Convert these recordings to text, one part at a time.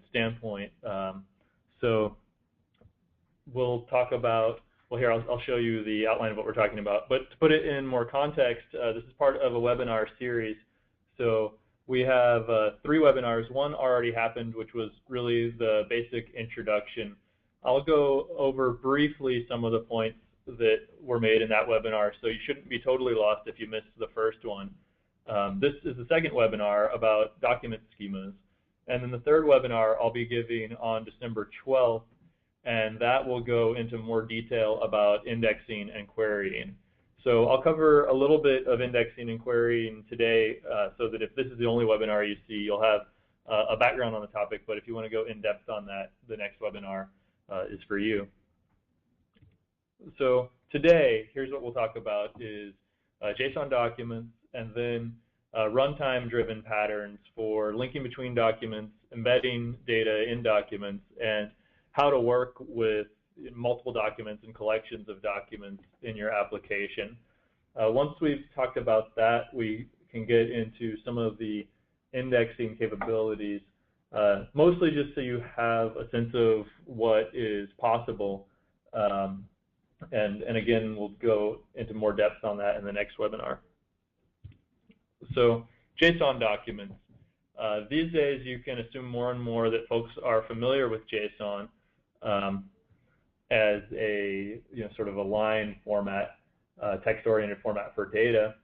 standpoint. So we'll talk about, well, here, I'll show you the outline of what we're talking about. But to put it in more context, this is part of a webinar series. So we have 3 webinars. One already happened, which was really the basic introduction. I'll go over briefly some of the points that were made in that webinar, so you shouldn't be totally lost if you missed the first one. This is the second webinar about document schemas. And then the third webinar I'll be giving on December 12th, and that will go into more detail about indexing and querying. So I'll cover a little bit of indexing and querying today, so that if this is the only webinar you see, you'll have a background on the topic, but if you want to go in depth on that, the next webinar is for you. So today, here's what we'll talk about is JSON documents, and then runtime-driven patterns for linking between documents, embedding data in documents, and how to work with multiple documents and collections of documents in your application. Once we've talked about that, we can get into some of the indexing capabilities, mostly just so you have a sense of what is possible. And again, we'll go into more depth on that in the next webinar. So JSON documents. These days, you can assume more and more that folks are familiar with JSON as a sort of a line format, text-oriented format for data.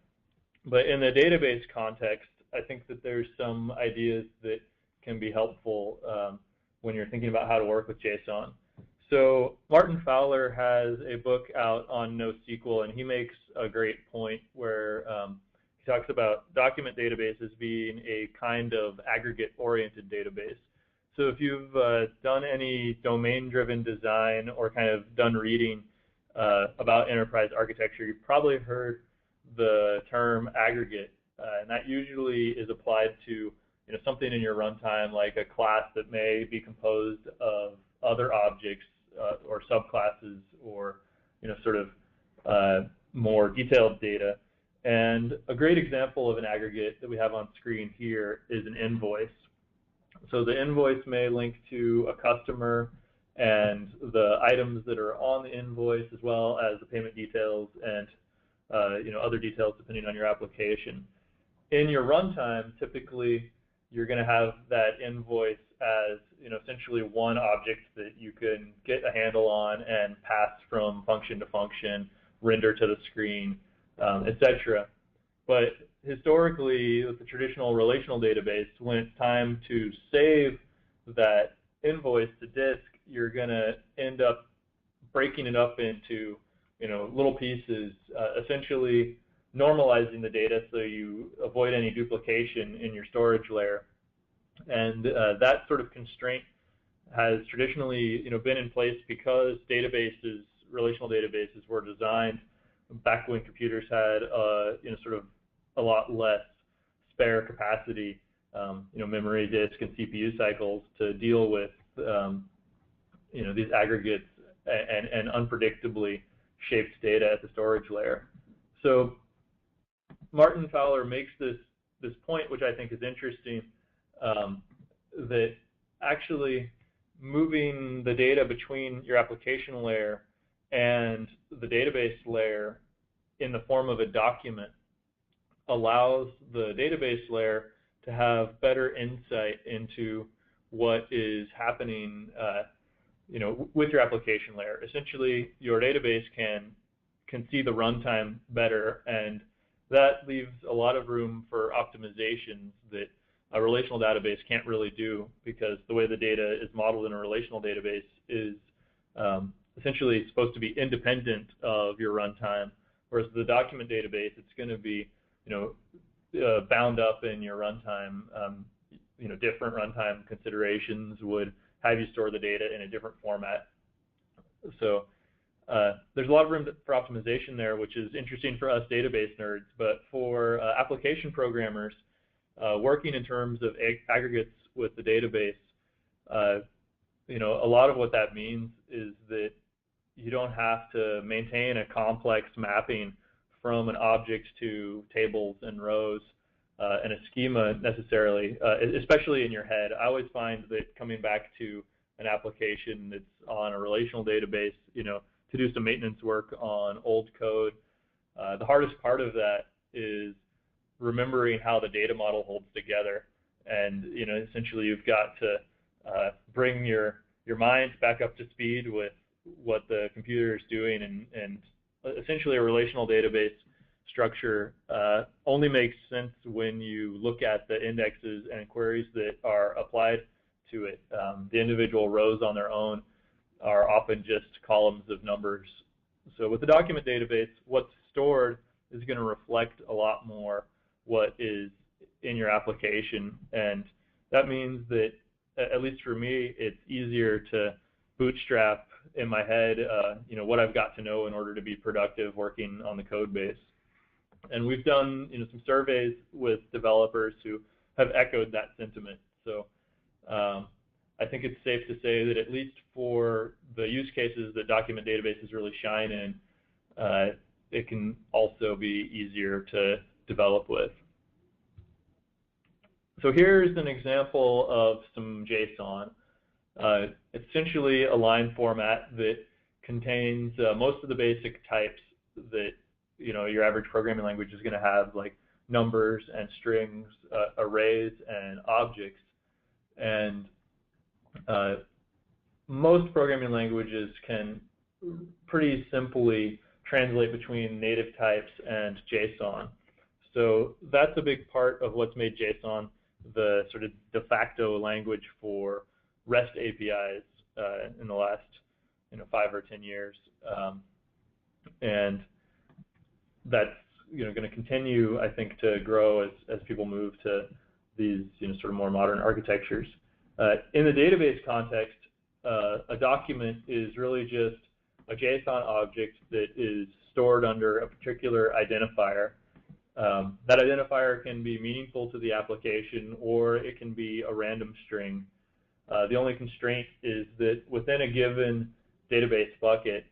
But in the database context, I think that there's some ideas that can be helpful when you're thinking about how to work with JSON. So Martin Fowler has a book out on NoSQL, and he makes a great point where he talks about document databases being a kind of aggregate-oriented database. So if you've done any domain-driven design or kind of done reading about enterprise architecture, you've probably heard the term aggregate, and that usually is applied to something in your runtime, like a class that may be composed of other objects or subclasses, or sort of more detailed data. And a great example of an aggregate that we have on screen here is an invoice. So the invoice may link to a customer and the items that are on the invoice, as well as the payment details and other details depending on your application. In your runtime, typically you're going to have that invoice as essentially one object that you can get a handle on and pass from function to function, render to the screen, etc. But historically, with the traditional relational database, when it's time to save that invoice to disk, you're going to end up breaking it up into little pieces, essentially normalizing the data so you avoid any duplication in your storage layer. And that sort of constraint has traditionally been in place because databases, relational databases, were designed back when computers had sort of a lot less spare capacity, memory, disk, and CPU cycles to deal with these aggregates and unpredictably shaped data at the storage layer. So Martin Fowler makes this point, which I think is interesting, that actually moving the data between your application layer and the database layer in the form of a document allows the database layer to have better insight into what is happening with your application layer. Essentially, your database can see the runtime better, and that leaves a lot of room for optimizations that a relational database can't really do, because the way the data is modeled in a relational database is essentially supposed to be independent of your runtime, whereas the document database, it's going to be bound up in your runtime. Different runtime considerations would have you store the data in a different format. So there's a lot of room for optimization there, which is interesting for us database nerds, but for application programmers working in terms of aggregates with the database, a lot of what that means is that you don't have to maintain a complex mapping from an object to tables and rows. and a schema necessarily, especially in your head. I always find that coming back to an application that's on a relational database, to do some maintenance work on old code, the hardest part of that is remembering how the data model holds together. And essentially you've got to bring your mind back up to speed with what the computer is doing, and essentially a relational database structure only makes sense when you look at the indexes and queries that are applied to it. The individual rows on their own are often just columns of numbers. So with the document database, what's stored is going to reflect a lot more what is in your application, and that means that, at least for me, it's easier to bootstrap in my head what I've got to know in order to be productive working on the code base. And we've done some surveys with developers who have echoed that sentiment. So I think it's safe to say that, at least for the use cases that document databases really shine in, it can also be easier to develop with. So here's an example of some JSON. It's essentially a line format that contains most of the basic types that your average programming language is going to have, like numbers and strings, arrays and objects. And most programming languages can pretty simply translate between native types and JSON. So that's a big part of what's made JSON the sort of de facto language for REST APIs in the last 5 or 10 years, and that's going to continue, I think, to grow as people move to these sort of more modern architectures. In the database context, a document is really just a JSON object that is stored under a particular identifier. That identifier can be meaningful to the application, or it can be a random string. The only constraint is that within a given database bucket,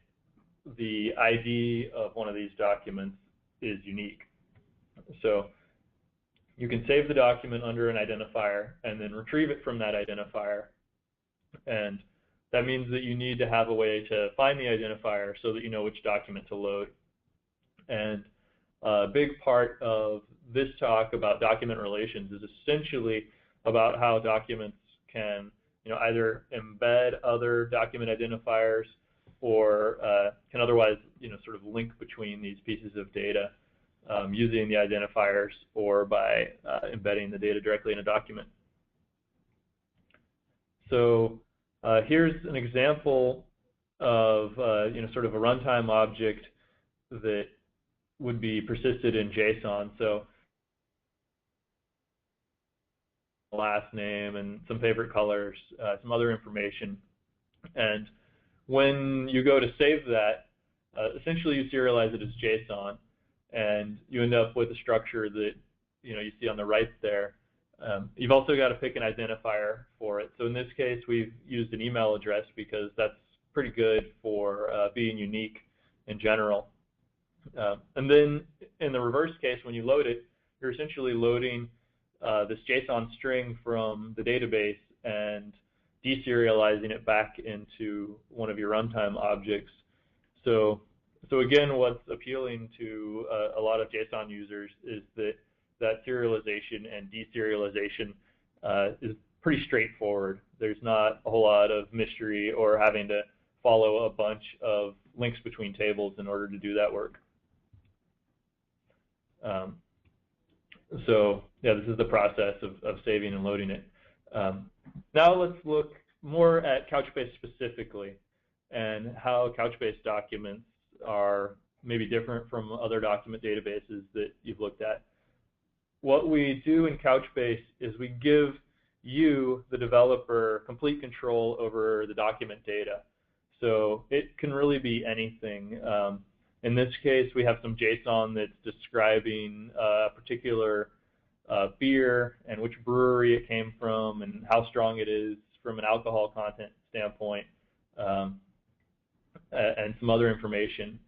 the ID of one of these documents is unique. So you can save the document under an identifier and then retrieve it from that identifier. And that means that you need to have a way to find the identifier so that you know which document to load. And a big part of this talk about document relations is essentially about how documents can either embed other document identifiers or can otherwise sort of link between these pieces of data using the identifiers or by embedding the data directly in a document. So here's an example of sort of a runtime object that would be persisted in JSON. So last name and some favorite colors, some other information. And when you go to save that, essentially you serialize it as JSON, and you end up with a structure that you see on the right there. You've also got to pick an identifier for it. So in this case, we've used an email address because that's pretty good for being unique in general. And then in the reverse case, when you load it, you're essentially loading this JSON string from the database and deserializing it back into one of your runtime objects. So again, what's appealing to a lot of JSON users is that serialization and deserialization is pretty straightforward. There's not a whole lot of mystery or having to follow a bunch of links between tables in order to do that work. So yeah, this is the process of saving and loading it. Now let's look more at Couchbase specifically and how Couchbase documents are maybe different from other document databases that you've looked at. What we do in Couchbase is we give you, the developer, complete control over the document data. So it can really be anything. In this case, we have some JSON that's describing a particular beer and which brewery it came from and how strong it is from an alcohol content standpoint, and some other information.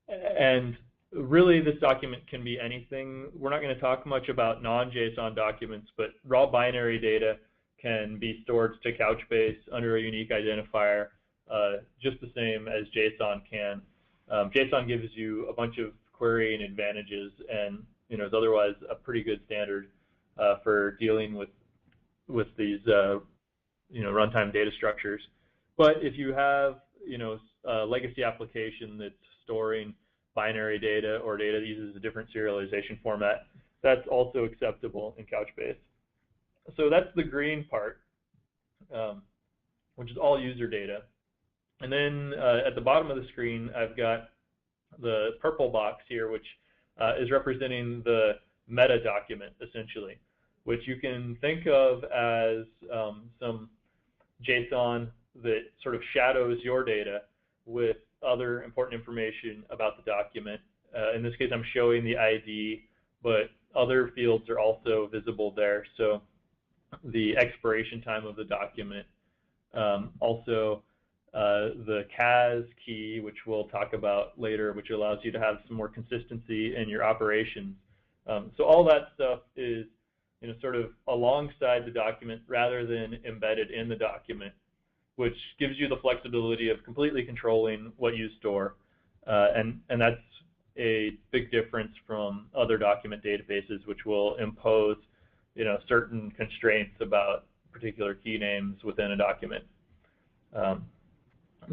And really, this document can be anything. We're not going to talk much about non-JSON documents, but raw binary data can be stored to Couchbase under a unique identifier, just the same as JSON can. JSON gives you a bunch of querying advantages, and is otherwise a pretty good standard for dealing with these runtime data structures. But if you have a legacy application that's storing binary data or data that uses a different serialization format, that's also acceptable in Couchbase. So that's the green part, which is all user data. And then at the bottom of the screen, I've got the purple box here, which is representing the meta document, essentially, which you can think of as some JSON that sort of shadows your data with other important information about the document. In this case, I'm showing the ID, but other fields are also visible there. So the expiration time of the document, also the CAS key, which we'll talk about later, which allows you to have some more consistency in your operations. So all that stuff is sort of alongside the document rather than embedded in the document, which gives you the flexibility of completely controlling what you store. And that's a big difference from other document databases, which will impose certain constraints about particular key names within a document.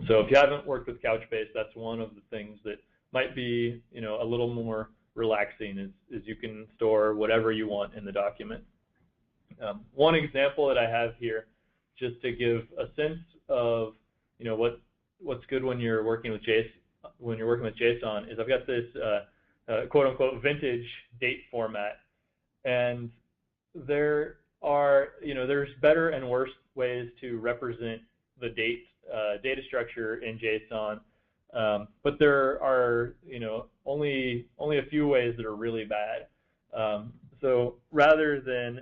So if you haven't worked with Couchbase, that's one of the things that might be a little more relaxing, is you can store whatever you want in the document. One example that I have here, just to give a sense of what's good when you're working with JSON, is I've got this quote unquote vintage date format, and there are there's better and worse ways to represent the data structure in JSON, but there are only a few ways that are really bad. So rather than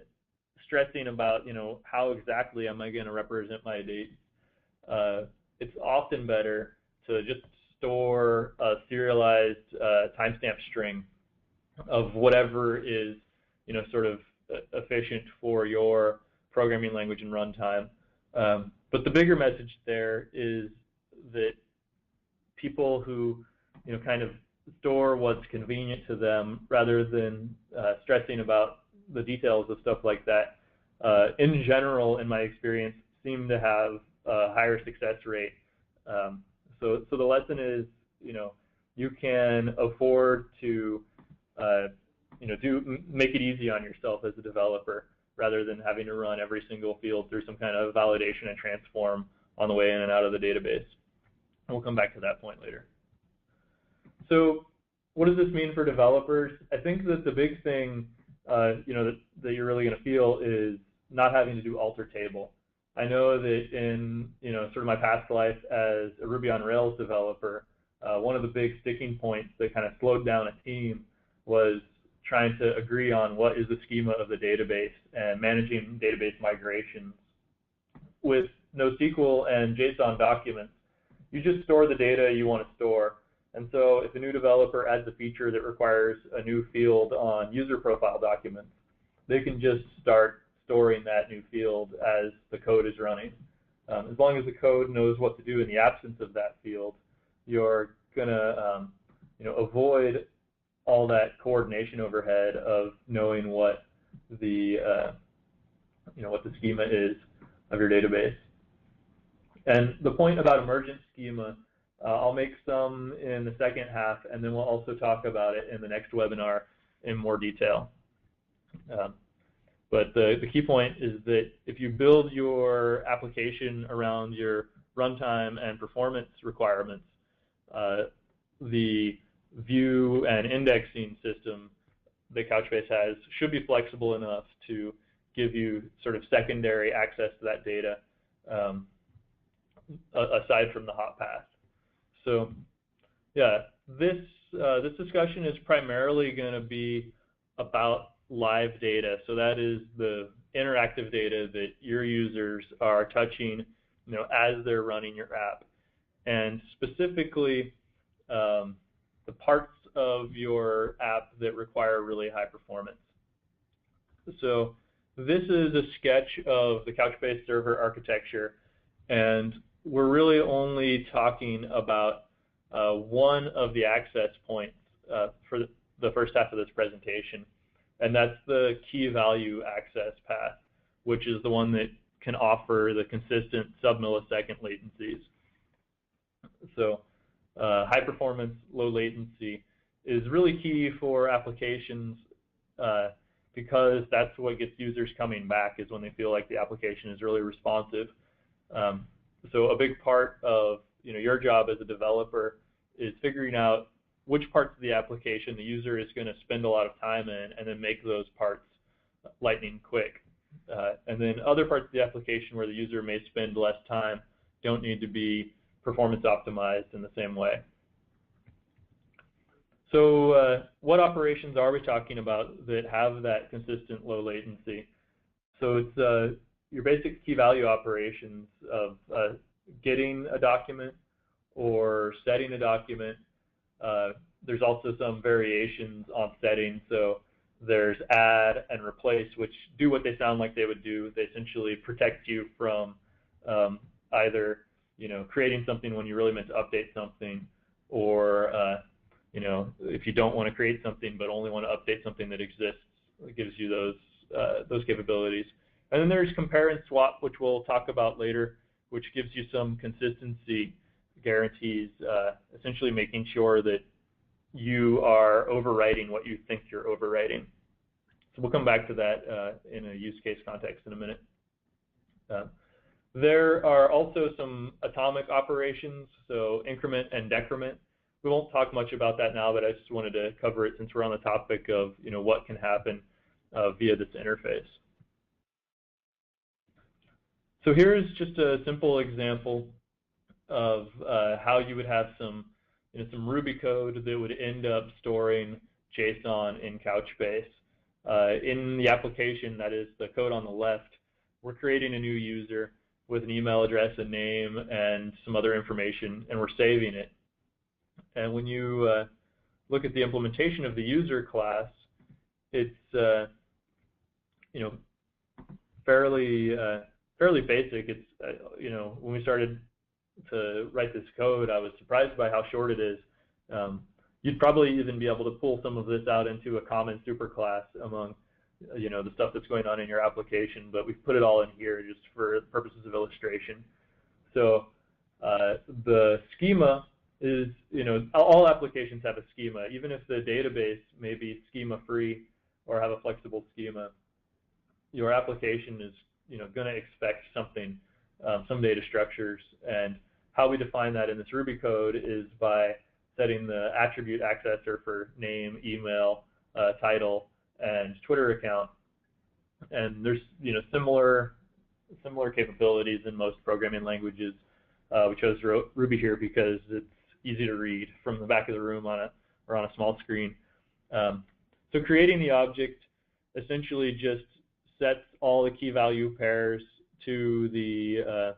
stressing about how exactly am I going to represent my dates, it's often better to just store a serialized timestamp string of whatever is sort of efficient for your programming language and runtime. But the bigger message there is that people who kind of store what's convenient to them rather than stressing about the details of stuff like that, in general, in my experience, seem to have a higher success rate. So the lesson is, you can afford to make it easy on yourself as a developer, rather than having to run every single field through some kind of validation and transform on the way in and out of the database. We'll come back to that point later. So what does this mean for developers? I think that the big thing that you're really going to feel is not having to do alter table. I know that in sort of my past life as a Ruby on Rails developer, one of the big sticking points that kind of slowed down a team was trying to agree on what is the schema of the database and managing database migrations. With NoSQL and JSON documents, you just store the data you want to store. And so if a new developer adds a feature that requires a new field on user profile documents, they can just start storing that new field as the code is running. As long as the code knows what to do in the absence of that field, you're going to avoid all that coordination overhead of knowing what the what the schema is of your database. And the point about emergent schema, I'll make some in the second half, and then we'll also talk about it in the next webinar in more detail. But the key point is that if you build your application around your runtime and performance requirements, the view and indexing system that Couchbase has should be flexible enough to give you sort of secondary access to that data aside from the hot path. So yeah, this discussion is primarily going to be about live data. So that is the interactive data that your users are touching as they're running your app. And specifically, the parts of your app that require really high performance. So this is a sketch of the Couchbase server architecture, and we're really only talking about one of the access points for the first half of this presentation, and that's the key value access path, which is the one that can offer the consistent sub-millisecond latencies. So high performance, low latency is really key for applications because that's what gets users coming back, is when they feel like the application is really responsive. So a big part of your job as a developer is figuring out which parts of the application the user is going to spend a lot of time in, and then make those parts lightning quick. And then other parts of the application where the user may spend less time don't need to be performance optimized in the same way. So what operations are we talking about that have that consistent low latency? So it's your basic key value operations of getting a document or setting a document. There's also some variations on settings. So there's add and replace, which do what they sound like they would do. They essentially protect you from either creating something when you really meant to update something, or if you don't want to create something but only want to update something that exists, it gives you those capabilities. And then there's compare and swap, which we'll talk about later, which gives you some consistency guarantees, essentially making sure that you are overwriting what you think you're overwriting. So we'll come back to that in a use case context in a minute. There are also some atomic operations, so increment and decrement. We won't talk much about that now, but I just wanted to cover it since we're on the topic of what can happen via this interface. So here's just a simple example of how you would have some Ruby code that would end up storing JSON in Couchbase. In the application, that is the code on the left, we're creating a new user with an email address, a name, and some other information, and we're saving it. And when you look at the implementation of the user class, it's fairly basic. It's when we started to write this code, I was surprised by how short it is. You'd probably even be able to pull some of this out into a common superclass among the stuff that's going on in your application, but we've put it all in here just for purposes of illustration. So the schema is, all applications have a schema. Even if the database may be schema free or have a flexible schema, your application is going to expect something, some data structures. And how we define that in this Ruby code is by setting the attribute accessor for name, email, title, and Twitter account. And there's similar capabilities in most programming languages. We chose Ruby here because it's easy to read from the back of the room on a small screen. So creating the object essentially just sets all the key value pairs to the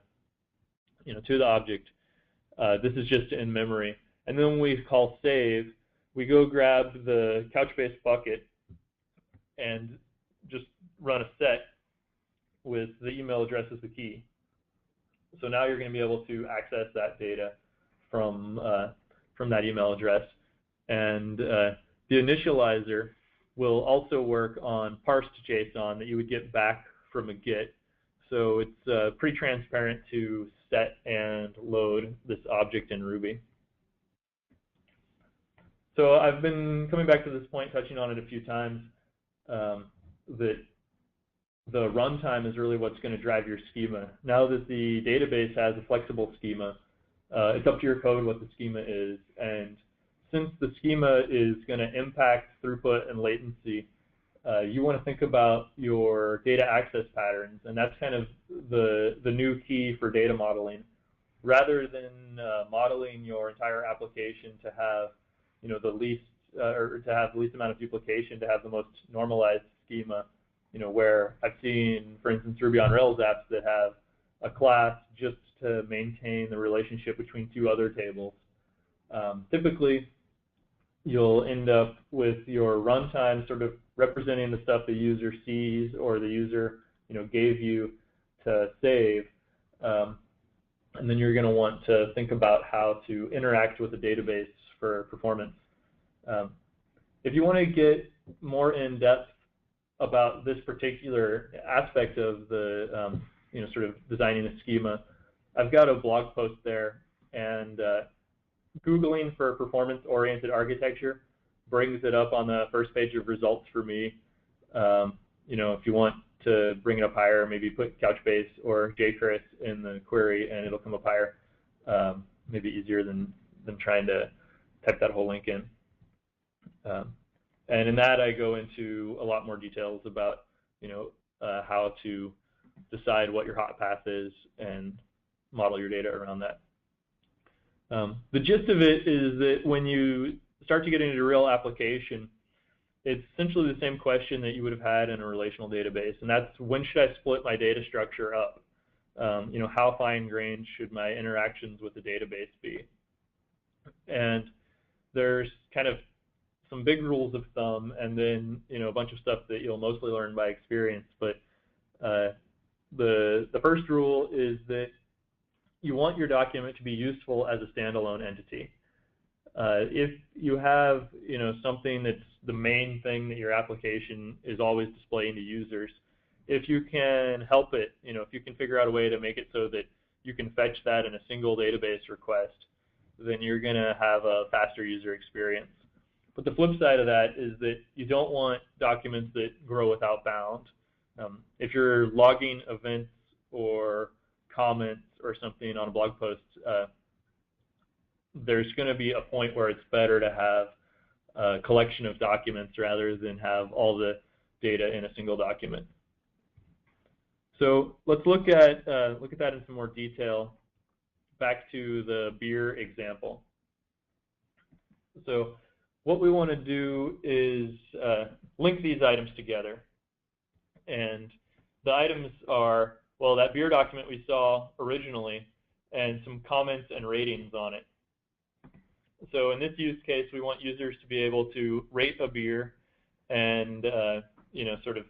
to the object. This is just in memory. And then when we call save, we go grab the Couchbase bucket and just run a set with the email address as the key. So now you're going to be able to access that data from that email address. And the initializer will also work on parsed JSON that you would get back from a GET. So it's pretty transparent to set and load this object in Ruby. So I've been coming back to this point, touching on it a few times, that the runtime is really what's going to drive your schema. Now that the database has a flexible schema, it's up to your code what the schema is. And since the schema is going to impact throughput and latency, you want to think about your data access patterns, and that's kind of the new key for data modeling. Rather than modeling your entire application to have the least or to have the least amount of duplication, to have the most normalized schema, where I've seen, for instance, Ruby on Rails apps that have a class just to maintain the relationship between two other tables. Typically, you'll end up with your runtime sort of representing the stuff the user sees or the user gave you to save. And then you're going to want to think about how to interact with the database for performance. If you want to get more in depth about this particular aspect of the sort of designing a schema, I've got a blog post there, and Googling for performance-oriented architecture brings it up on the first page of results for me. If you want to bring it up higher, maybe put Couchbase or jChris in the query and it'll come up higher. Maybe easier than trying to type that whole link in. And in that I go into a lot more details about how to decide what your hot path is and model your data around that. The gist of it is that when you start to get into real application, it's essentially the same question that you would have had in a relational database, and that's, when should I split my data structure up? How fine-grained should my interactions with the database be? And there's kind of some big rules of thumb, and then a bunch of stuff that you'll mostly learn by experience. But the first rule is that you want your document to be useful as a standalone entity. If you have something that's the main thing that your application is always displaying to users, if you can help it, if you can figure out a way to make it so that you can fetch that in a single database request, then you're going to have a faster user experience. But the flip side of that is that you don't want documents that grow without bound. If you're logging events or comments or something on a blog post, there's going to be a point where it's better to have a collection of documents rather than have all the data in a single document. So let's look at that in some more detail. Back to the beer example. So what we want to do is link these items together. And the items are, well, that beer document we saw originally and some comments and ratings on it. So in this use case, we want users to be able to rate a beer and sort of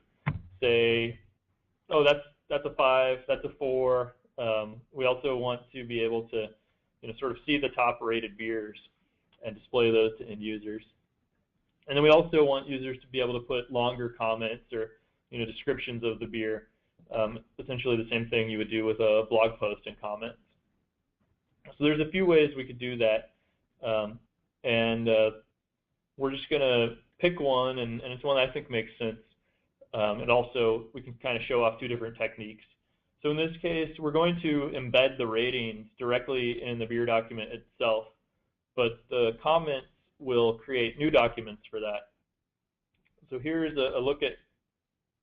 say, oh, that's a 5, that's a 4. We also want to be able to sort of see the top rated beers and display those to end users. And then we also want users to be able to put longer comments or descriptions of the beer, essentially the same thing you would do with a blog post and comments. So there's a few ways we could do that. We're just going to pick one, and it's one that I think makes sense. And also, we can kind of show off two different techniques. So in this case, we're going to embed the ratings directly in the beer document itself, but the comments will create new documents for that. So here's a look at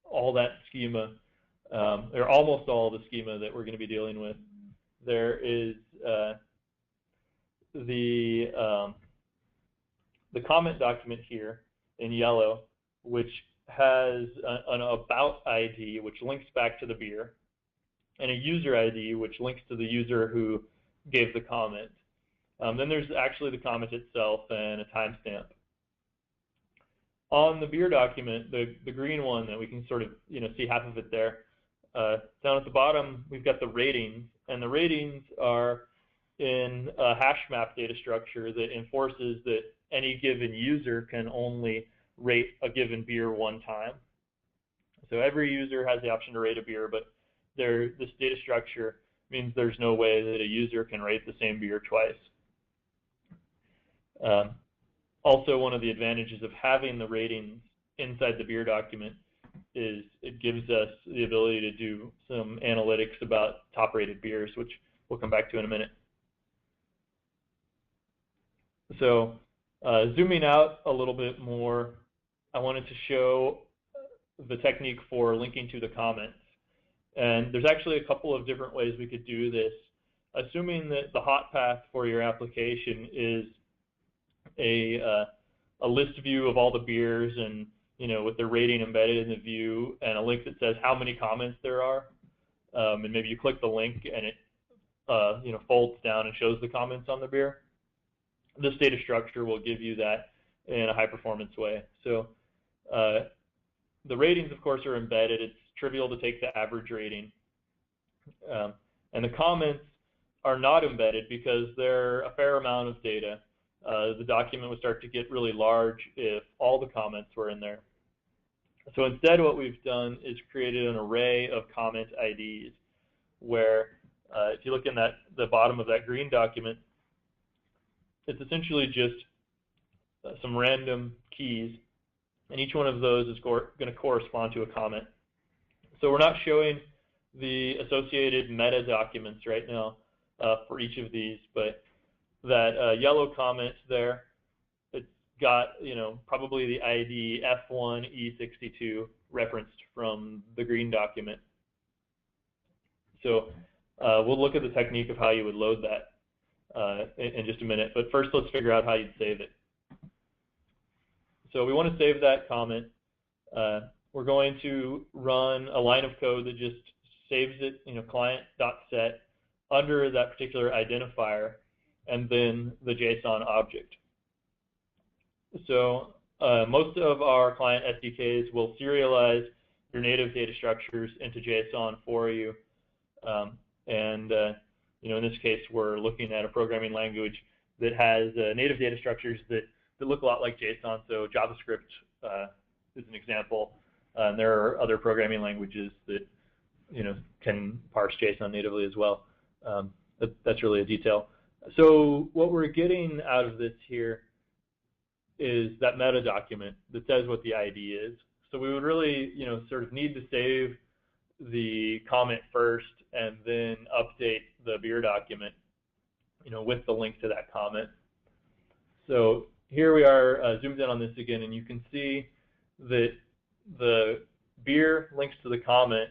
all that schema, or almost all the schema that we're going to be dealing with. There is the comment document here in yellow, which has an about ID, which links back to the beer, and a user ID, which links to the user who gave the comment. Then there's actually the comment itself and a timestamp. On the beer document, the green one that we can sort of see half of it there, down at the bottom we've got the ratings, and the ratings are in a hash map data structure that enforces that any given user can only rate a given beer one time. So every user has the option to rate a beer, but this data structure means there's no way that a user can rate the same beer twice. Also, one of the advantages of having the ratings inside the beer document is it gives us the ability to do some analytics about top-rated beers, which we'll come back to in a minute. So zooming out a little bit more, I wanted to show the technique for linking to the comments. And there's actually a couple of different ways we could do this. Assuming that the hot path for your application is a list view of all the beers and with the rating embedded in the view and a link that says how many comments there are, and maybe you click the link and it folds down and shows the comments on the beer. This data structure will give you that in a high-performance way. So the ratings, of course, are embedded. It's trivial to take the average rating. And the comments are not embedded because they're a fair amount of data. The document would start to get really large if all the comments were in there. So instead, what we've done is created an array of comment IDs where if you look in the bottom of that green document, it's essentially just some random keys, and each one of those is going to correspond to a comment. So we're not showing the associated meta documents right now for each of these, but that yellow comment there, it's got probably the ID F1E62 referenced from the green document. So we'll look at the technique of how you would load that in just a minute, but first let's figure out how you'd save it. So we want to save that comment. We're going to run a line of code that just saves it, client.set under that particular identifier, and then the JSON object. So most of our client SDKs will serialize your native data structures into JSON for you. In this case, we're looking at a programming language that has native data structures that look a lot like JSON. So JavaScript is an example. And there are other programming languages that can parse JSON natively as well. That's really a detail. So what we're getting out of this here is that meta document that says what the ID is. So we would really sort of need to save the comment first and then update the beer document with the link to that comment. So here we are zoomed in on this again, and you can see that the beer links to the comment,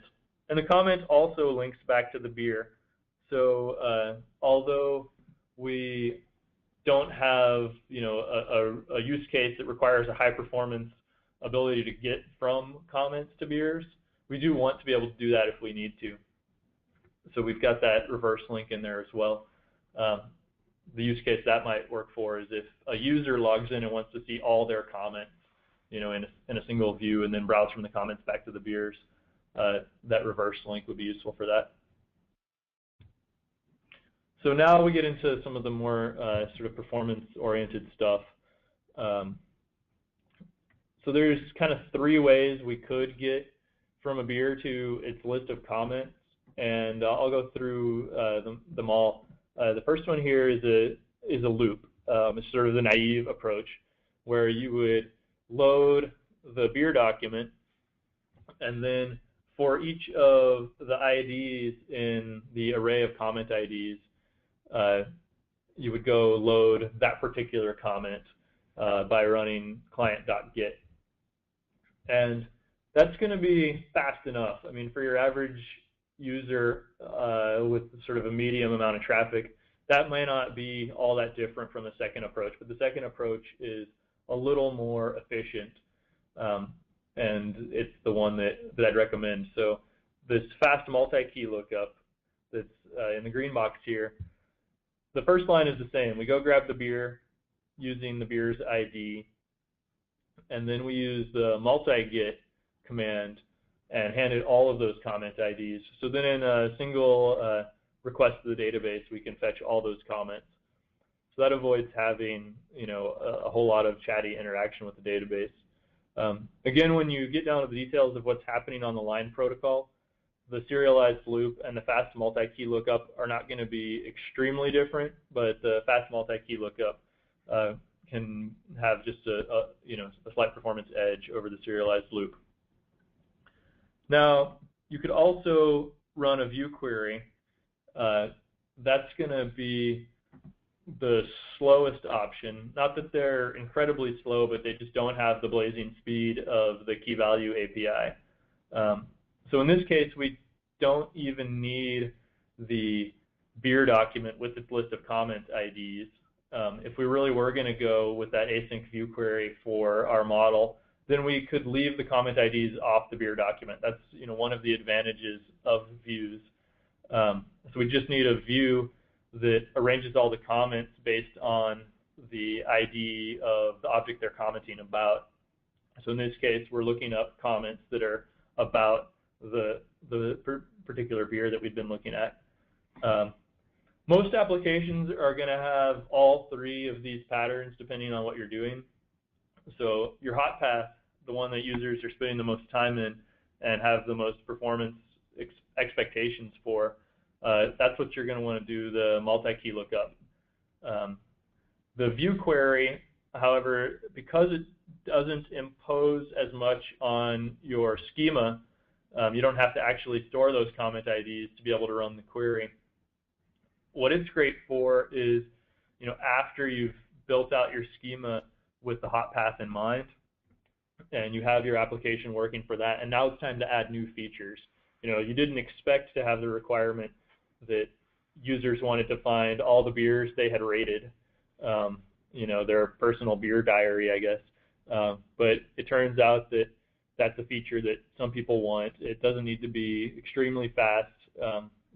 and the comment also links back to the beer. So although we don't have a use case that requires a high performance ability to get from comments to beers, we do want to be able to do that if we need to. So we've got that reverse link in there as well. The use case that might work for is if a user logs in and wants to see all their comments in a single view and then browse from the comments back to the beers, that reverse link would be useful for that. So now we get into some of the more sort of performance-oriented stuff. So there's kind of three ways we could get from a beer to its list of comments, and I'll go through them all. The first one here is a loop. It's sort of the naive approach, where you would load the beer document, and then for each of the IDs in the array of comment IDs, you would go load that particular comment by running client.get. And that's going to be fast enough. I mean, for your average user with sort of a medium amount of traffic, that might not be all that different from the second approach, but the second approach is a little more efficient, and it's the one that I'd recommend. So this fast multi-key lookup that's in the green box here, the first line is the same. We go grab the beer using the beer's ID, and then we use the multi-get command and hand it all of those comment IDs. So then in a single request to the database, we can fetch all those comments. So that avoids having a whole lot of chatty interaction with the database. Again, when you get down to the details of what's happening on the line protocol, the serialized loop and the fast multi-key lookup are not going to be extremely different, but the fast multi-key lookup can have just a slight performance edge over the serialized loop. Now, you could also run a view query. That's going to be the slowest option. Not that they're incredibly slow, but they just don't have the blazing speed of the key value API. So in this case, we don't even need the beer document with its list of comment IDs. If we really were going to go with that async view query for our model, then we could leave the comment IDs off the beer document. That's one of the advantages of views. So we just need a view that arranges all the comments based on the ID of the object they're commenting about. So in this case, we're looking up comments that are about the particular beer that we've been looking at. Most applications are going to have all three of these patterns depending on what you're doing. So your hot path, the one that users are spending the most time in and have the most performance expectations for, that's what you're going to want to do the multi-key lookup. The view query, however, because it doesn't impose as much on your schema, you don't have to actually store those comment IDs to be able to run the query. What it's great for is, after you've built out your schema with the hot path in mind, and you have your application working for that, and now it's time to add new features. You didn't expect to have the requirement that users wanted to find all the beers they had rated, their personal beer diary, I guess. But it turns out that that's a feature that some people want. It doesn't need to be extremely fast,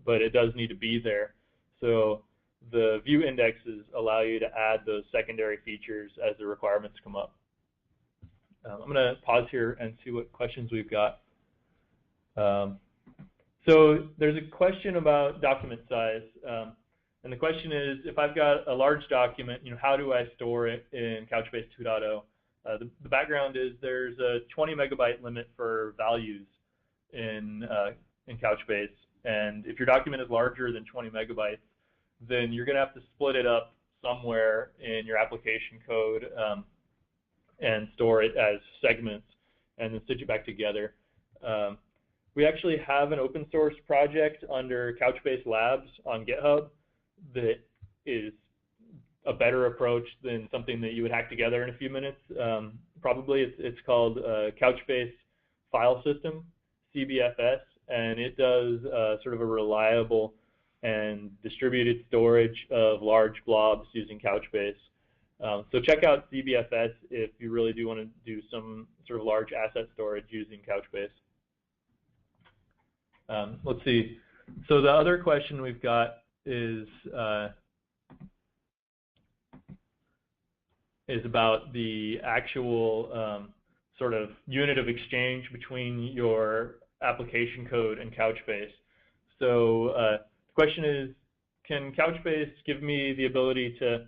but it does need to be there. So the view indexes allow you to add those secondary features as the requirements come up. I'm going to pause here and see what questions we've got. So there's a question about document size. And the question is, if I've got a large document, how do I store it in Couchbase 2.0? The background is there's a 20 megabyte limit for values in Couchbase. And if your document is larger than 20 megabytes, then you're going to have to split it up somewhere in your application code and store it as segments and then stitch it back together. We actually have an open source project under Couchbase Labs on GitHub that is a better approach than something that you would hack together in a few minutes. Probably it's called Couchbase File System, CBFS, and it does sort of a reliable and distributed storage of large blobs using Couchbase. So check out CBFS if you really do want to do some sort of large asset storage using Couchbase. Let's see. So the other question we've got is about the actual sort of unit of exchange between your application code and Couchbase. So the question is, can Couchbase give me the ability to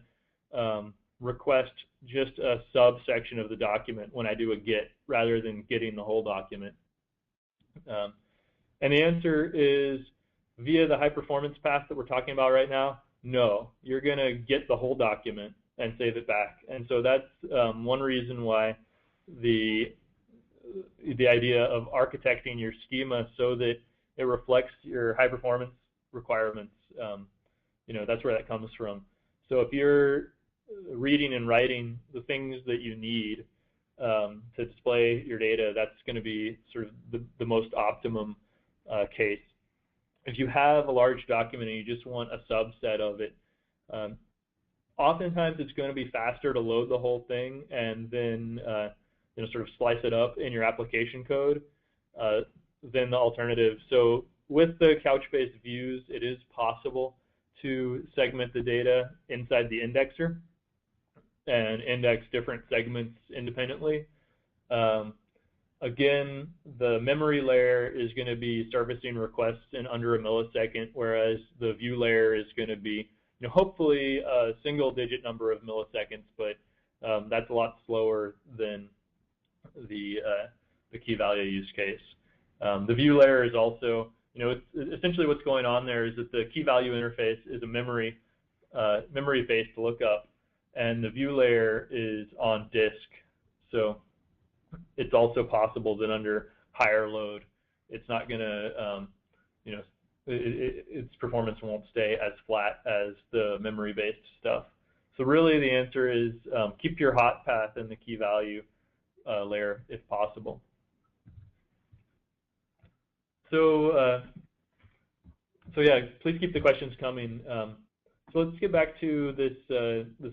request just a subsection of the document when I do a get rather than getting the whole document? And the answer is, via the high performance path that we're talking about right now, no. You're going to get the whole document and save it back. And so that's one reason why the idea of architecting your schema so that it reflects your high performance requirements, that's where that comes from. So if you're reading and writing the things that you need to display your data, that's going to be sort of the most optimum case. If you have a large document and you just want a subset of it, oftentimes it's going to be faster to load the whole thing and then sort of slice it up in your application code than the alternative. So with the Couchbase views, it is possible to segment the data inside the indexer and index different segments independently. Again, the memory layer is going to be servicing requests in under a millisecond, whereas the view layer is going to be, hopefully a single-digit number of milliseconds, but that's a lot slower than the key value use case. The view layer is also, essentially what's going on there is that the key value interface is a memory-based lookup, and the view layer is on disk. So it's also possible that under higher load, it's not going to, its performance won't stay as flat as the memory-based stuff. So really the answer is keep your hot path in the key value layer if possible. So yeah, please keep the questions coming. So let's get back to this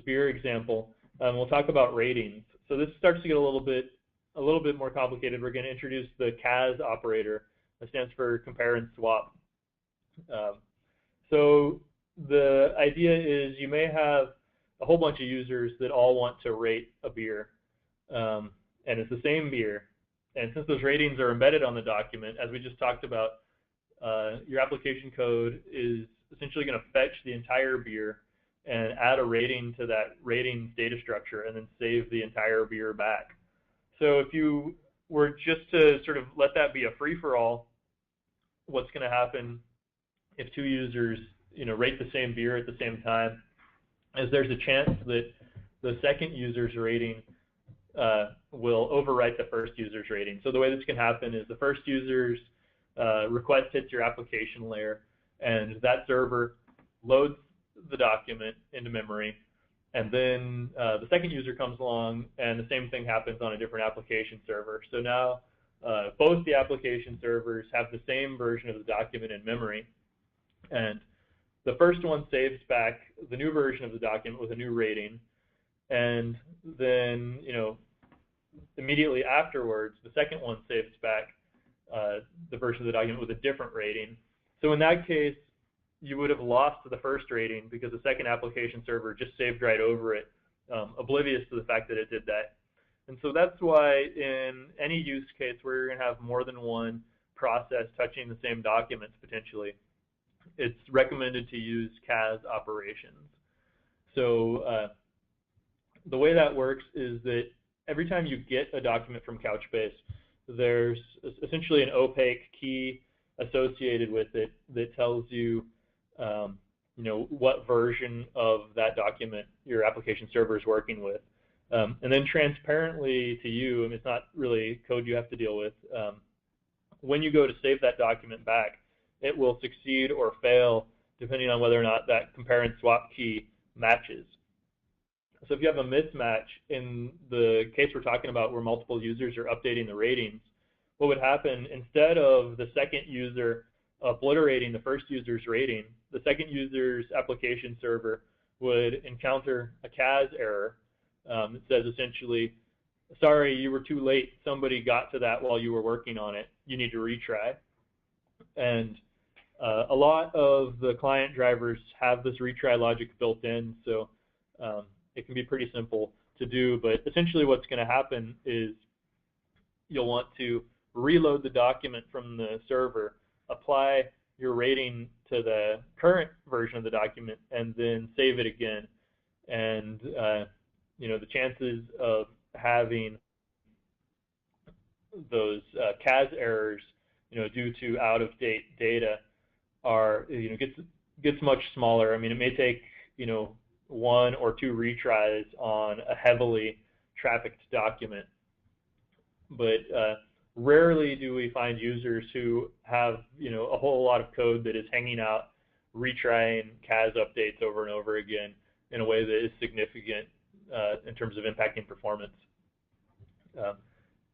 beer example. We'll talk about ratings. So this starts to get a little bit more complicated. We're going to introduce the CAS operator. That stands for compare and swap. So the idea is you may have a whole bunch of users that all want to rate a beer, and it's the same beer. And since those ratings are embedded on the document, as we just talked about, your application code is essentially going to fetch the entire beer and add a rating to that ratings data structure and then save the entire beer back. So if you were just to sort of let that be a free-for-all, what's going to happen if two users rate the same beer at the same time is there's a chance that the second user's rating will overwrite the first user's rating. So the way this can happen is the first user's request hits your application layer, and that server loads the document into memory, and then the second user comes along, and the same thing happens on a different application server. So now both the application servers have the same version of the document in memory, and the first one saves back the new version of the document with a new rating, and then immediately afterwards, the second one saves back the version of the document with a different rating. So in that case, you would have lost the first rating because the second application server just saved right over it, oblivious to the fact that it did that. And so that's why in any use case where you're going to have more than one process touching the same documents potentially, it's recommended to use CAS operations. So the way that works is that every time you get a document from Couchbase, there's essentially an opaque key associated with it that tells you, what version of that document your application server is working with. And then transparently to you, and it's not really code you have to deal with, when you go to save that document back, it will succeed or fail depending on whether or not that compare and swap key matches. So if you have a mismatch in the case we're talking about where multiple users are updating the ratings, what would happen, instead of the second user obliterating the first user's rating, the second user's application server would encounter a CAS error that says essentially, sorry, you were too late. Somebody got to that while you were working on it. You need to retry. And a lot of the client drivers have this retry logic built in, so it can be pretty simple to do. But essentially what's going to happen is you'll want to reload the document from the server, apply your rating to the current version of the document, and then save it again. And the chances of having those CAS errors, due to out-of-date data, are gets much smaller. I mean, it may take one or two retries on a heavily trafficked document, but rarely do we find users who have a whole lot of code that is hanging out, retrying CAS updates over and over again in a way that is significant in terms of impacting performance.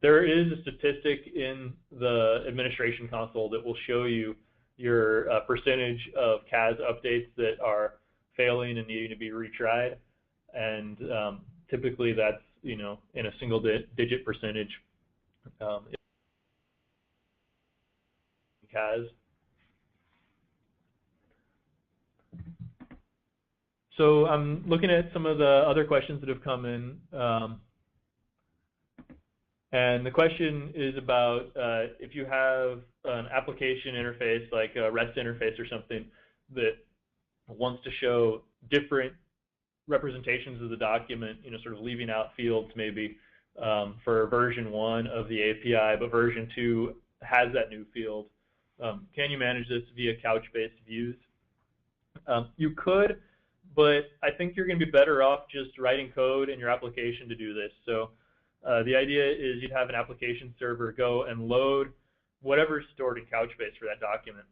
There is a statistic in the administration console that will show you your percentage of CAS updates that are failing and needing to be retried, and typically that's in a single-digit percentage. CAS. So I'm looking at some of the other questions that have come in, and the question is about if you have an application interface like a REST interface or something that wants to show different representations of the document, sort of leaving out fields maybe for version 1 of the API, but version 2 has that new field. Can you manage this via Couchbase views? You could, but I think you're going to be better off just writing code in your application to do this. So the idea is you'd have an application server go and load whatever's stored in Couchbase for that document,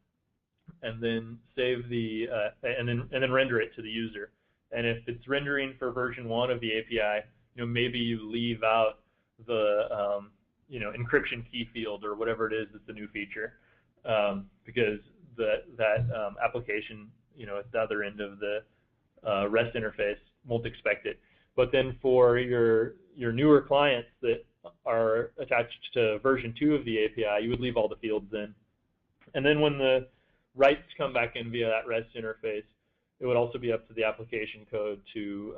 and then save the and then render it to the user. And if it's rendering for version 1 of the API, maybe you leave out the encryption key field or whatever it is that's the new feature, because that application at the other end of the REST interface won't expect it. But then for your newer clients that are attached to version 2 of the API, you would leave all the fields in. And then when the writes come back in via that REST interface, it would also be up to the application code to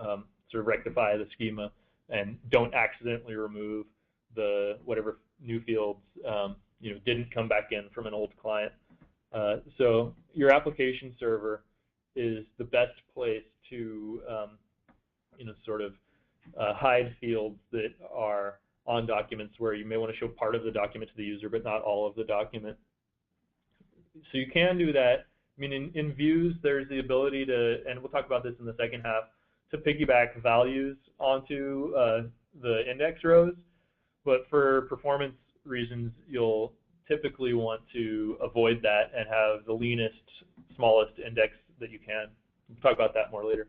sort of rectify the schema and don't accidentally remove the whatever new fields didn't come back in from an old client. So your application server is the best place to sort of hide fields that are on documents where you may want to show part of the document to the user but not all of the document. So you can do that. I mean, in views, there's the ability to, and we'll talk about this in the second half, to piggyback values onto the index rows. But for performance reasons, you'll typically want to avoid that and have the leanest, smallest index that you can. We'll talk about that more later.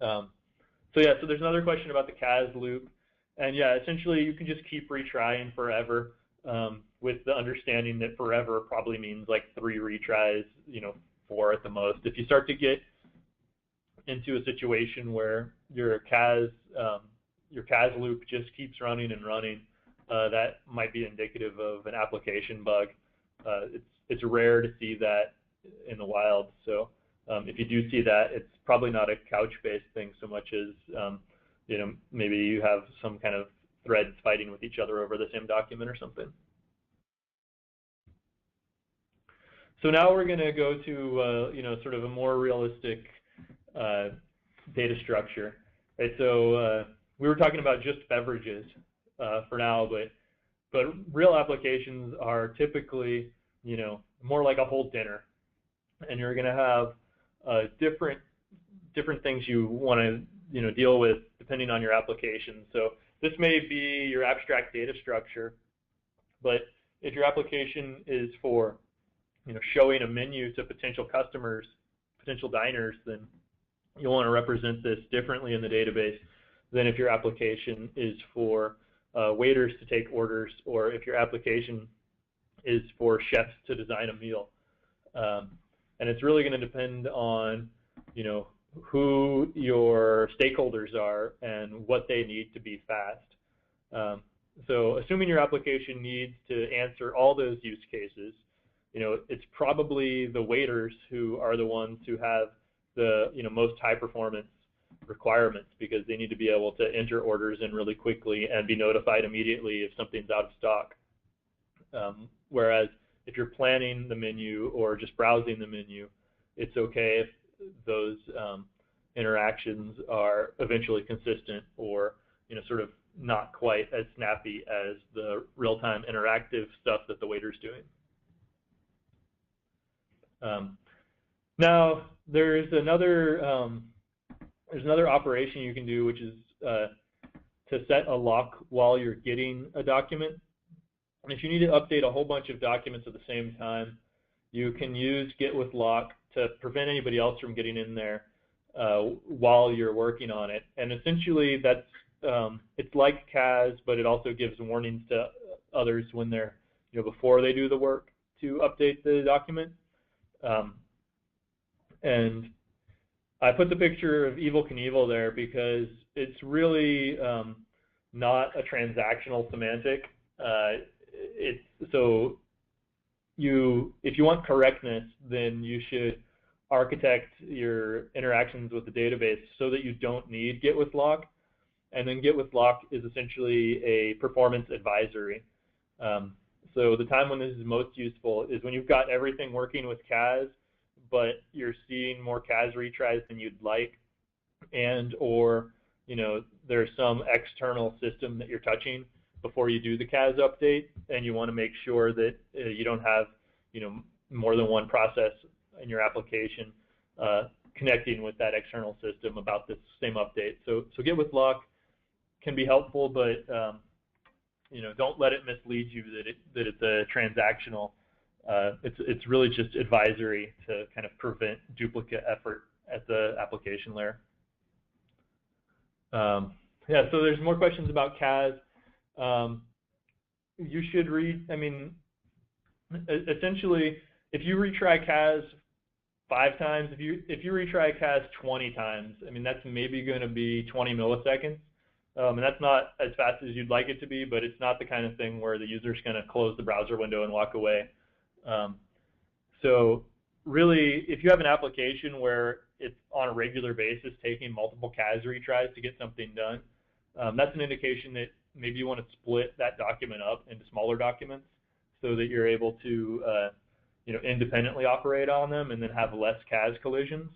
So there's another question about the CAS loop. And yeah, essentially you can just keep retrying forever with the understanding that forever probably means like 3 retries, 4 at the most. If you start to get into a situation where your CAS loop just keeps running and running, that might be indicative of an application bug. It's rare to see that in the wild. So if you do see that, it's probably not a Couchbase thing so much as maybe you have some kind of threads fighting with each other over the same document or something. So now we're going to go to sort of a more realistic data structure. Right? So we were talking about just beverages for now, but real applications are typically more like a whole dinner, and you're going to have different things you want to deal with depending on your application. So this may be your abstract data structure, but if your application is for showing a menu to potential customers, potential diners, then you'll want to represent this differently in the database than if your application is for waiters to take orders, or if your application is for chefs to design a meal. And it's really going to depend on who your stakeholders are and what they need to be fast. So assuming your application needs to answer all those use cases, it's probably the waiters who are the ones who have the most high performance requirements, because they need to be able to enter orders in really quickly and be notified immediately if something's out of stock. Whereas if you're planning the menu or just browsing the menu, it's okay if those interactions are eventually consistent or sort of not quite as snappy as the real-time interactive stuff that the waiter's doing. Now there's another operation you can do, which is to set a lock while you're getting a document. And if you need to update a whole bunch of documents at the same time, you can use get with lock to prevent anybody else from getting in there while you're working on it. And essentially that's it's like CAS, but it also gives warnings to others when they're before they do the work to update the document. And I put the picture of Evel Knievel there because it's really not a transactional semantic. So if you want correctness, then you should architect your interactions with the database so that you don't need get with lock. And then get with lock is essentially a performance advisory. So the time when this is most useful is when you've got everything working with CAS, but you're seeing more CAS retries than you'd like, and or there's some external system that you're touching before you do the CAS update, and you want to make sure that you don't have more than one process in your application connecting with that external system about this same update. So get with lock can be helpful, but don't let it mislead you that it's a transactional. It's really just advisory to kind of prevent duplicate effort at the application layer. Yeah, so there's more questions about CAS. You should read, essentially, if you retry CAS 5 times, if you retry CAS 20 times, that's maybe going to be 20 milliseconds. And that's not as fast as you'd like it to be, but it's not the kind of thing where the user's going to close the browser window and walk away. So really, if you have an application where it's on a regular basis taking multiple CAS retries to get something done, that's an indication that maybe you want to split that document up into smaller documents so that you're able to independently operate on them and then have less CAS collisions.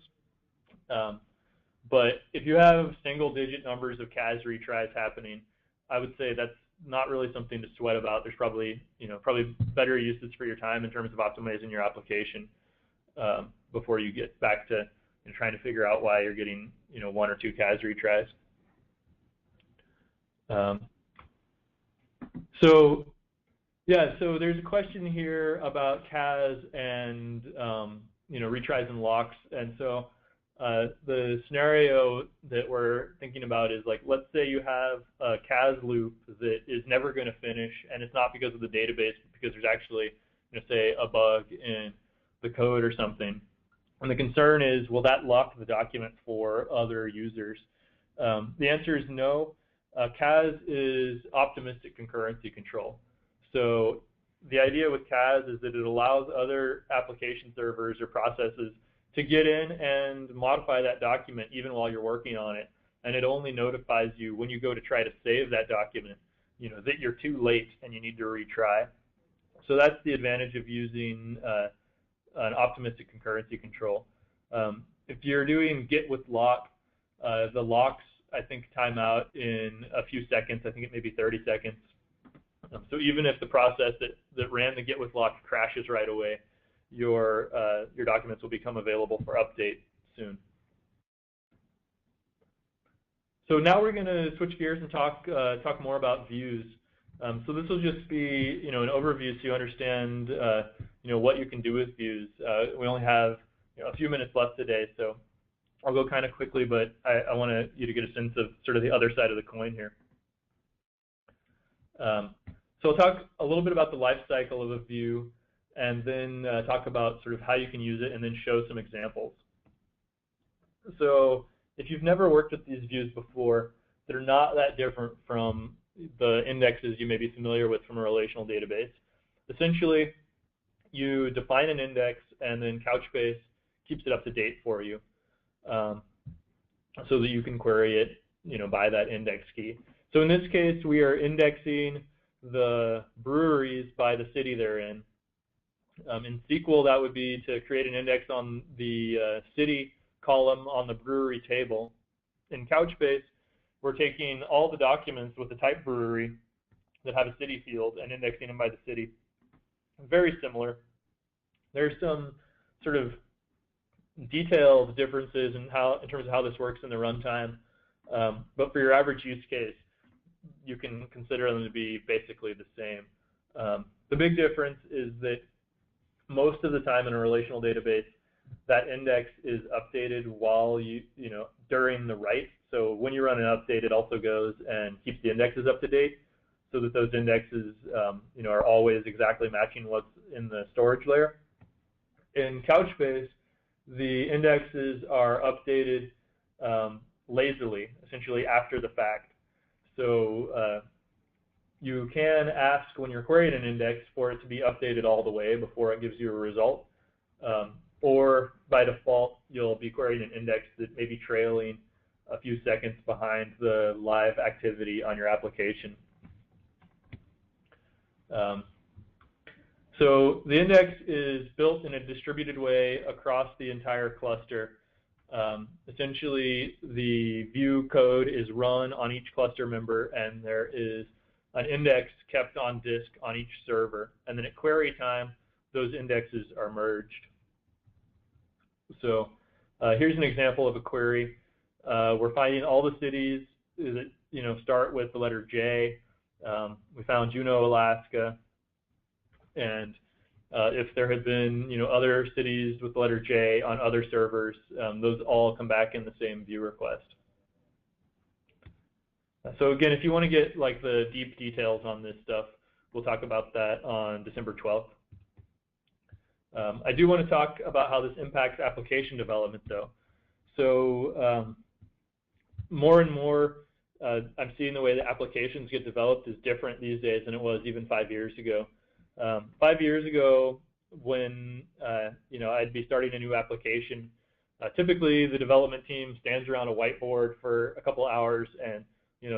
But if you have single-digit numbers of CAS retries happening, I would say that's not really something to sweat about. There's probably better uses for your time in terms of optimizing your application before you get back to trying to figure out why you're getting 1 or 2 CAS retries. So there's a question here about CAS and retries and locks, and so the scenario that we're thinking about is, like, let's say you have a CAS loop that is never going to finish, and it's not because of the database, but because there's actually, say, a bug in the code or something. And the concern is, will that lock the document for other users? The answer is no. CAS is optimistic concurrency control. So the idea with CAS is that it allows other application servers or processes to get in and modify that document even while you're working on it. And it only notifies you when you go to try to save that document, that you're too late and you need to retry. So that's the advantage of using an optimistic concurrency control. If you're doing Git with lock, the locks, I think, time out in a few seconds. I think it may be 30 seconds. So even if the process that ran the Git with lock crashes right away, your documents will become available for update soon. So now we're going to switch gears and talk more about views. So this will just be an overview so you understand what you can do with views. We only have a few minutes left today, so I'll go kind of quickly, but I want you to get a sense of sort of the other side of the coin here. So I'll talk a little bit about the life cycle of a view, and then talk about sort of how you can use it, and then show some examples. So if you've never worked with these views before, they're not that different from the indexes you may be familiar with from a relational database. Essentially, you define an index, and then Couchbase keeps it up to date for you, so that you can query it, by that index key. So in this case, we are indexing the breweries by the city they're in. In SQL, that would be to create an index on the city column on the brewery table. In Couchbase, we're taking all the documents with the type brewery that have a city field and indexing them by the city. Very similar. There's some sort of detailed differences in terms of how this works in the runtime, but for your average use case, you can consider them to be basically the same. The big difference is that most of the time in a relational database, that index is updated while during the write. So when you run an update, it also goes and keeps the indexes up to date, so that those indexes are always exactly matching what's in the storage layer. In Couchbase, the indexes are updated lazily, essentially after the fact. So you can ask when you're querying an index for it to be updated all the way before it gives you a result. Or by default, you'll be querying an index that may be trailing a few seconds behind the live activity on your application. So the index is built in a distributed way across the entire cluster. Essentially, the view code is run on each cluster member, and there is an index kept on disk on each server. And then at query time, those indexes are merged. So here's an example of a query. We're finding all the cities that start with the letter J. We found Juneau, Alaska, and if there had been other cities with the letter J on other servers, those all come back in the same view request. So again, if you want to get like the deep details on this stuff, we'll talk about that on December 12th. I do want to talk about how this impacts application development, though. So more and more, I'm seeing the way that applications get developed is different these days than it was even 5 years ago. 5 years ago, when I'd be starting a new application. Typically, the development team stands around a whiteboard for a couple hours and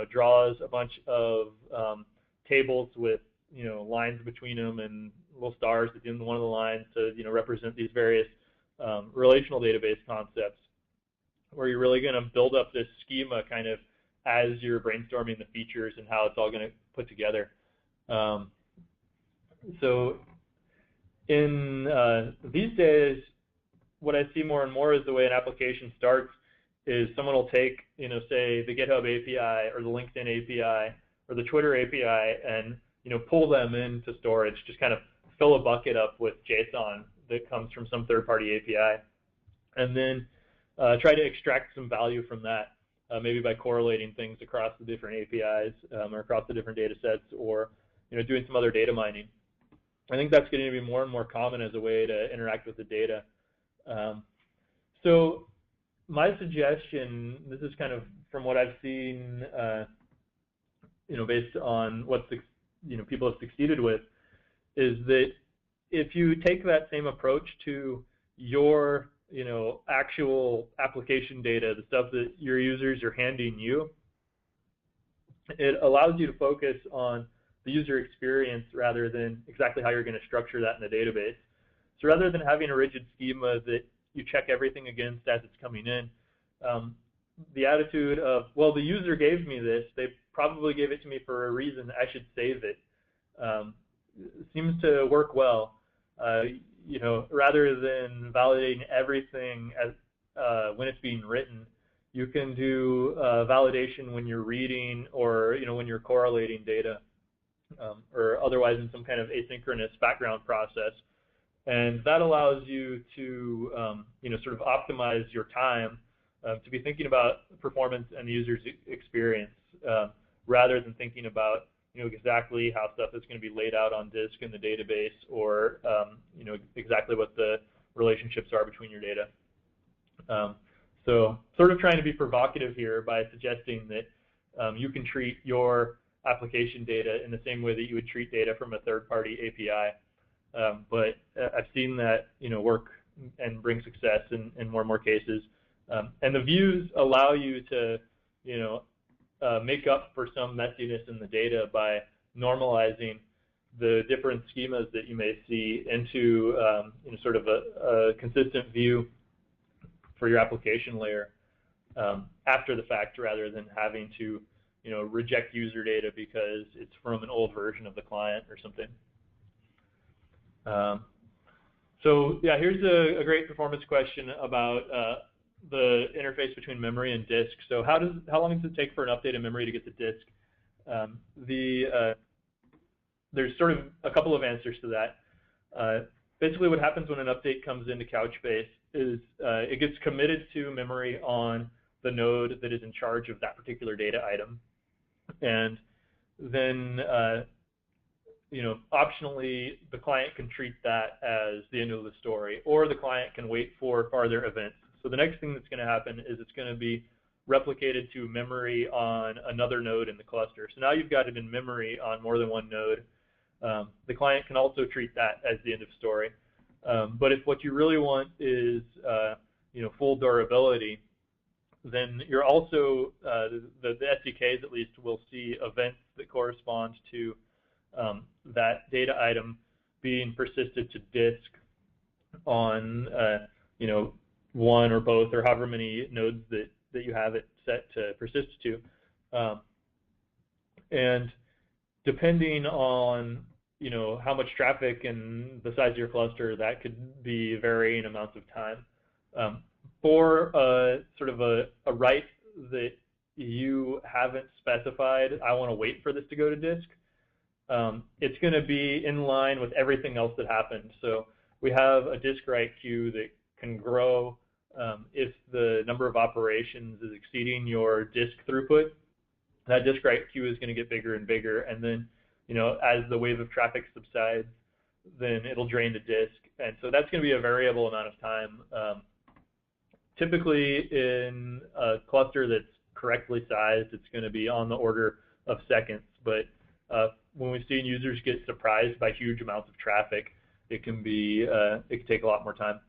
draws a bunch of tables with lines between them and little stars at the end of one of the lines to represent these various relational database concepts, where you're really going to build up this schema kind of as you're brainstorming the features and how it's all going to put together. So in these days, what I see more and more is the way an application starts is someone will take, say the GitHub API or the LinkedIn API or the Twitter API and, pull them into storage, just kind of fill a bucket up with JSON that comes from some third-party API, and then try to extract some value from that, maybe by correlating things across the different APIs or across the different data sets, or doing some other data mining. I think that's getting to be more and more common as a way to interact with the data. So my suggestion, this is kind of from what I've seen, based on what people have succeeded with, is that if you take that same approach to your actual application data, the stuff that your users are handing you, it allows you to focus on the user experience rather than exactly how you're going to structure that in the database. So rather than having a rigid schema that you check everything against as it's coming in, the attitude of, well, the user gave me this, they probably gave it to me for a reason, I should save it, seems to work well. Rather than validating everything as when it's being written, you can do validation when you're reading or when you're correlating data, or otherwise in some kind of asynchronous background process. And that allows you to sort of optimize your time to be thinking about performance and the user's experience, rather than thinking about exactly how stuff is going to be laid out on disk in the database, or exactly what the relationships are between your data. So sort of trying to be provocative here by suggesting that you can treat your application data in the same way that you would treat data from a third-party API. But I've seen that work and bring success in more and more cases. And the views allow you to make up for some messiness in the data by normalizing the different schemas that you may see into sort of a consistent view for your application layer after the fact, rather than having to reject user data because it's from an old version of the client or something. So yeah, here's a great performance question about the interface between memory and disk. So how long does it take for an update in memory to get to disk? There's sort of a couple of answers to that. Basically, what happens when an update comes into Couchbase is it gets committed to memory on the node that is in charge of that particular data item, and then optionally, the client can treat that as the end of the story, or the client can wait for farther events. So the next thing that's going to happen is it's going to be replicated to memory on another node in the cluster. So now you've got it in memory on more than one node. The client can also treat that as the end of story. But if what you really want is full durability, then you're also, the SDKs at least will see events that correspond to that data item being persisted to disk on one or both, or however many nodes that you have it set to persist to. And depending on how much traffic and the size of your cluster, that could be varying amounts of time. For sort of a write that you haven't specified, I want to wait for this to go to disk, it's going to be in line with everything else that happened. So we have a disk write queue that can grow if the number of operations is exceeding your disk throughput. That disk write queue is going to get bigger and bigger, and then as the wave of traffic subsides, then it'll drain the disk, and so that's going to be a variable amount of time. Typically, in a cluster that's correctly sized, it's going to be on the order of seconds. But when we've seen users get surprised by huge amounts of traffic, it can take a lot more time.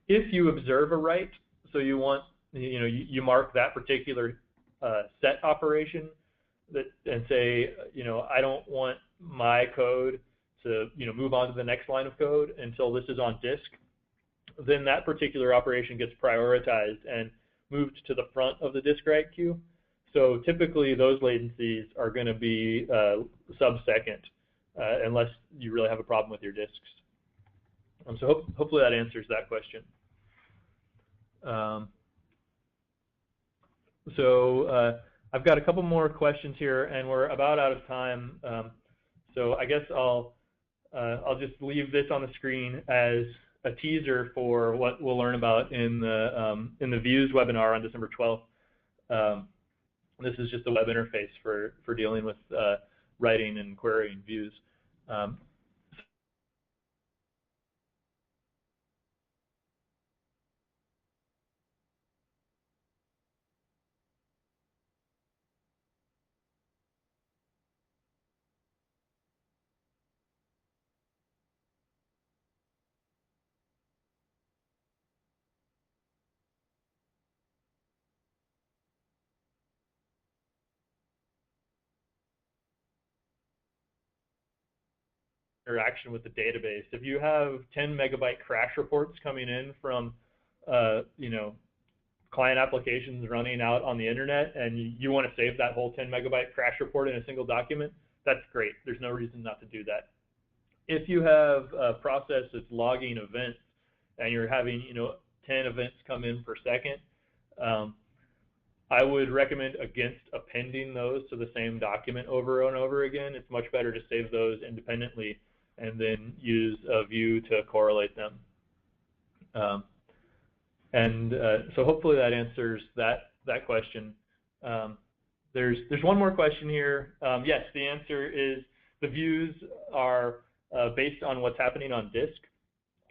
If you observe a write, so you want, you mark that particular set operation and say, I don't want my code to, move on to the next line of code until this is on disk, then that particular operation gets prioritized and moved to the front of the disk write queue. So typically those latencies are going to be sub-second, unless you really have a problem with your disks. So hopefully that answers that question. I've got a couple more questions here, and we're about out of time. So I guess I'll just leave this on the screen as a teaser for what we'll learn about in the Views webinar on December 12th. This is just a web interface for dealing with writing and querying views. Interaction with the database. If you have 10 megabyte crash reports coming in from client applications running out on the internet, and you want to save that whole 10 megabyte crash report in a single document, that's great. There's no reason not to do that. If you have a process that's logging events and you're having 10 events come in per second, I would recommend against appending those to the same document over and over again. It's much better to save those independently and then use a view to correlate them. So hopefully that answers that question. There's one more question here. Yes, the answer is the views are based on what's happening on disk.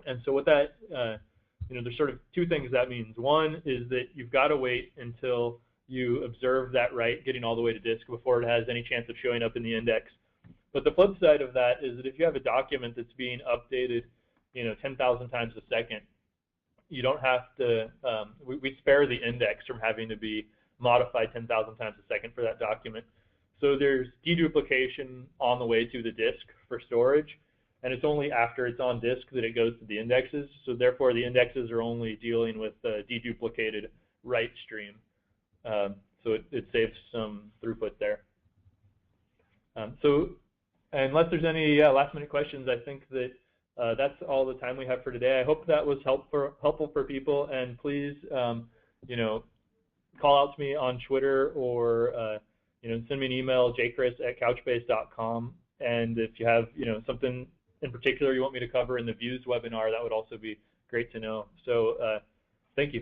And so what that, there's sort of two things that means. One is that you've got to wait until you observe that write getting all the way to disk before it has any chance of showing up in the index. But the flip side of that is that if you have a document that's being updated 10,000 times a second, you don't have to, we spare the index from having to be modified 10,000 times a second for that document. So there's deduplication on the way to the disk for storage, and it's only after it's on disk that it goes to the indexes. So therefore the indexes are only dealing with the deduplicated write stream. So it saves some throughput there. So unless there's any last minute questions, I think that that's all the time we have for today. I hope that was helpful for people, and please, call out to me on Twitter or send me an email, jchris@couchbase.com. And if you have something in particular you want me to cover in the Views webinar, that would also be great to know. So thank you.